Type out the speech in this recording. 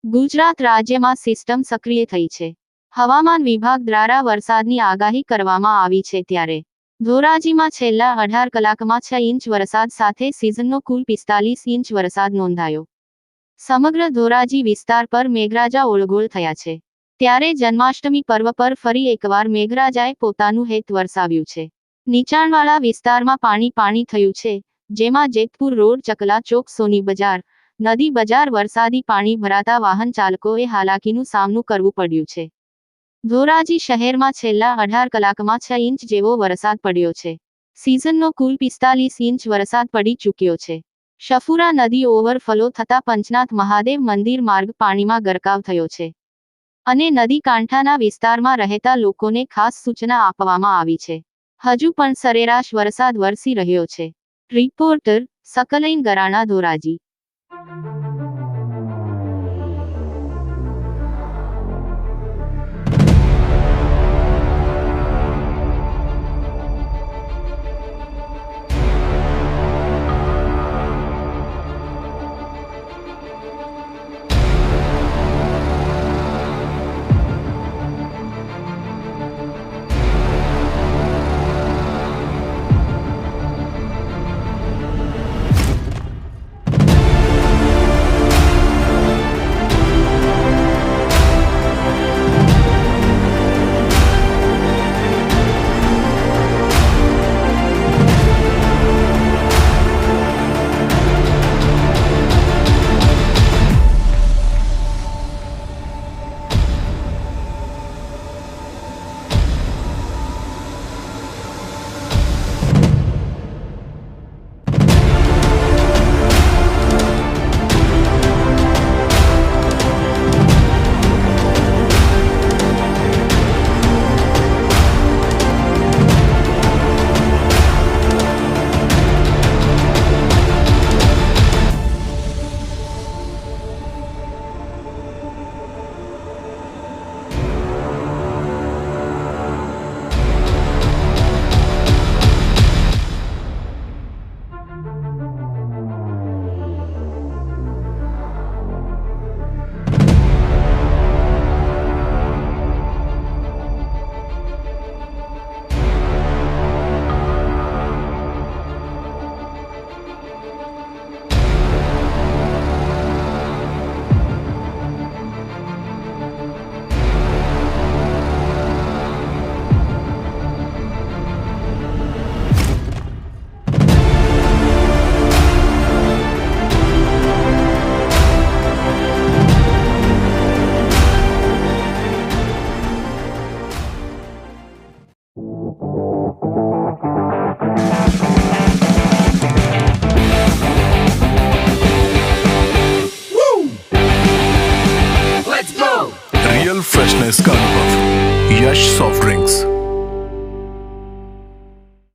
ગુજરાત રાજ્યમાં સિસ્ટમ સક્રિય થઈ છે. હવામાન વિભાગ દ્વારા વરસાદની આગાહી કરવામાં આવી છે ત્યારે ધોરાજીમાં છેલ્લા 18 કલાકમાં 6 ઇંચ વરસાદ સાથે સિઝનનો કુલ 45 ઇંચ વરસાદ નોંધાયો. સમગ્ર ધોરાજી વિસ્તાર પર મેઘરાજા ઓળગોળ થયા છે. ત્યારે જન્માષ્ટમી પર્વ પર ફરી એકવાર મેઘરાજાએ પોતાનું હેત વરસાવ્યું છે. નીચાણવાળા વિસ્તારમાં પાણી થયું છે, જેમાં જેતપુર રોડ, ચકલા ચોક, સોની બજાર, નદી બજાર વરસાદી પાણી ભરાતા વાહન ચાલકોએ હાલાકીનું સામનું કરવું પડ્યું છે. ધોરાજી શહેરમાં છેલ્લા 18 કલાકમાં 6 ઇંચ જેવો વરસાદ પડ્યો છે. સિઝનનો કુલ 45 ઇંચ વરસાદ પડી ચૂક્યો છે. શફુરા નદી ઓવરફ્લો થતા પંચનાથ મહાદેવ મંદિર માર્ગ પાણીમાં ગરકાવ થયો છે અને નદી કાંઠાના વિસ્તારમાં રહેતા લોકોને ખાસ સૂચના આપવામાં આવી છે. હજુ પણ સરેરાશ વરસાદ વરસી રહ્યો છે. Reporter Saqlain Garana, Dhoraji. Real freshness का अनुभव, यश सॉफ्ट ड्रिंक्स.